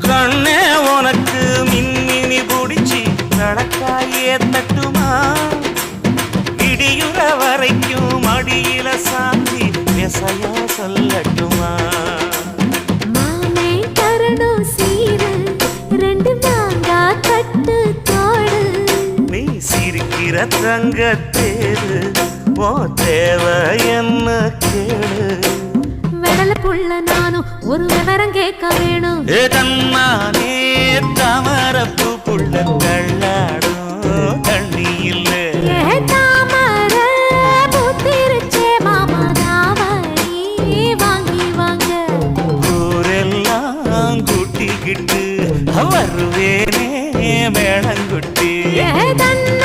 கண்ணே உனக்கு மின்மினி புடிச்சி நடக்காயே தட்டுமா இடியுற வரைக்கும் அடியில சாந்தி விசையா சொல்லட்டுமா மாமே தரணும் சீரு ரெண்டு மாங்கா கட்டு தோடு நீ சிரிக்கிற தங்கத்தேரு ஓ தேவை என்ன கேளு வெடல புள்ள நானும் ஒரு விவரம் கேட்க வேணும் ஏ தன்னானே தாமரப்பு புள்ள கள்ளாடும் தண்ணி இல்ல ஏ தாமர பூத்திருச்சே மாமா தாவணி வாங்கி வாங்க ஊரெல்லாம் கூட்டிக்கிட்டு வருவேனே மேளங்குட்டி ஏ தன்ன